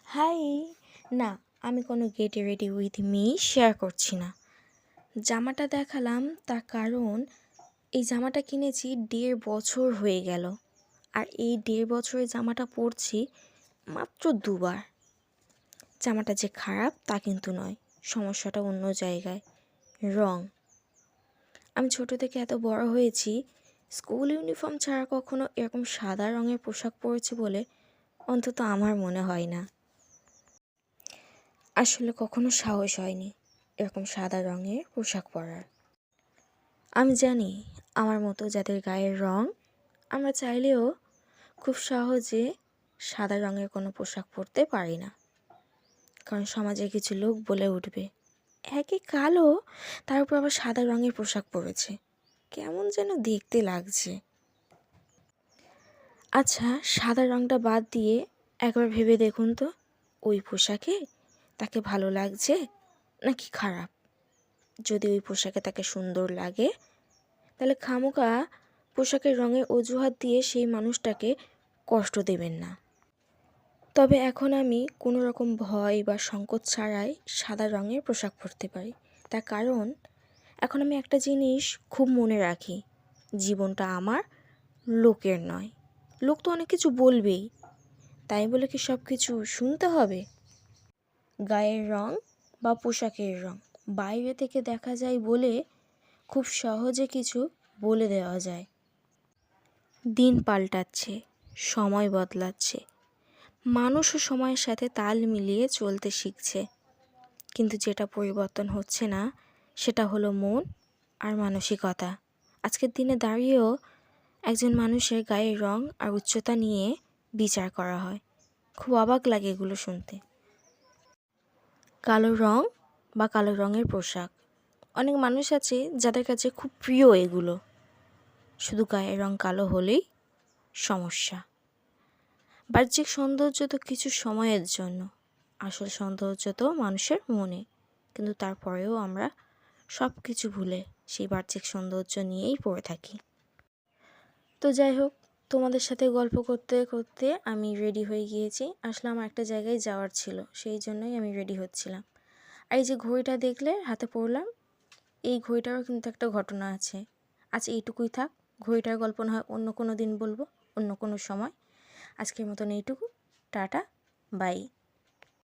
High! না, আমি কোনো get ready with me share করছি না। জামাটা দেখালাম তার কারণ এই জামাটা কিনেছি ১.৫ বছর হয়ে গেল। আর এই ১.৫ বছরে জামাটা পরছি মাত্র ২ বার। জামাটা যে খারাপ তা কিন্তু নয়, সমস্যাটা অন্য জায়গায়। রং। আমি ছোট থেকে এত বড় হয়েছি, স্কুল ইউনিফর্ম ছাড়া কখনো এরকম সাদা রঙের পোশাক পরেছি বলে অন্তত আমার মনে হয় না। আসলে কখনো সাহস হয়নি এরকম সাদা রঙের পোশাক পরার। আমি জানি আমার মতো যাদের গায়ের রং, আমরা চাইলেও খুব সহজে সাদা রঙের কোনো পোশাক পরতে পারি না। কারণ সমাজে কিছু লোক বলে উঠবে, একে কালো তার উপর আবার সাদা রঙের পোশাক পরেছে, কেমন যেন দেখতে লাগছে। আচ্ছা, সাদা রঙটা বাদ দিয়ে একবার ভেবে দেখুন তো, ওই পোশাকে তাকে ভালো লাগছে নাকি খারাপ? যদি ওই পোশাকে তাকে সুন্দর লাগে, তাহলে খামোকা পোশাকের রঙের অজুহাত দিয়ে সেই মানুষটাকে কষ্ট দেবেন না। তবে এখন আমি কোনো রকম ভয় বা সংকোচ ছাড়াই সাদা রঙের পোশাক পরতে পারি। তার কারণ এখন আমি একটা জিনিস খুব মনে রাখি, জীবনটা আমার, লোকের নয়। লোক তো অনেক কিছু বলবেই, তাই বলে কি সব কিছু শুনতে হবে? গায়ের রং বা পোশাকের রং বাইরে থেকে দেখা যায় বলে খুব সহজে কিছু বলে দেওয়া যায়। দিন পাল্টাচ্ছে, সময় বদলাচ্ছে, মানুষও সময়ের সাথে তাল মিলিয়ে চলতে শিখছে। কিন্তু যেটা পরিবর্তন হচ্ছে না সেটা হলো মন আর মানসিকতা। আজকের দিনে দাঁড়িয়েও একজন মানুষের গায়ের রং আর উচ্চতা নিয়ে বিচার করা হয়। খুব অবাক লাগে এগুলো শুনতে। কালো রং বা কালো রঙের পোশাক, অনেক মানুষ আছে যাদের কাছে খুব প্রিয় এগুলো। শুধু গায়ের রং কালো হলেই সমস্যা। বাহ্যিক সৌন্দর্য তো কিছু সময়ের জন্য, আসল সৌন্দর্য তো মানুষের মনে। কিন্তু তারপরেও আমরা সব কিছু ভুলে সেই বাহ্যিক সৌন্দর্য নিয়েই পড়ে থাকি। তো যাই হোক, তোমাদের সাথে গল্প করতে করতে আমি রেডি হয়ে গিয়েছি। আসলে আমার একটা জায়গায় যাওয়ার ছিল, সেই জন্যই আমি রেডি হচ্ছিলাম। আর এই যে ঘড়িটা দেখলে হাতে পরলাম, এই ঘড়িটারও কিন্তু একটা ঘটনা আছে। আজ এইটুকুই থাক, ঘড়িটার গল্প না হয় অন্য কোনো দিন বলবো, অন্য কোনো সময়। আজকের মতন এইটুকু, টাটা, বাই।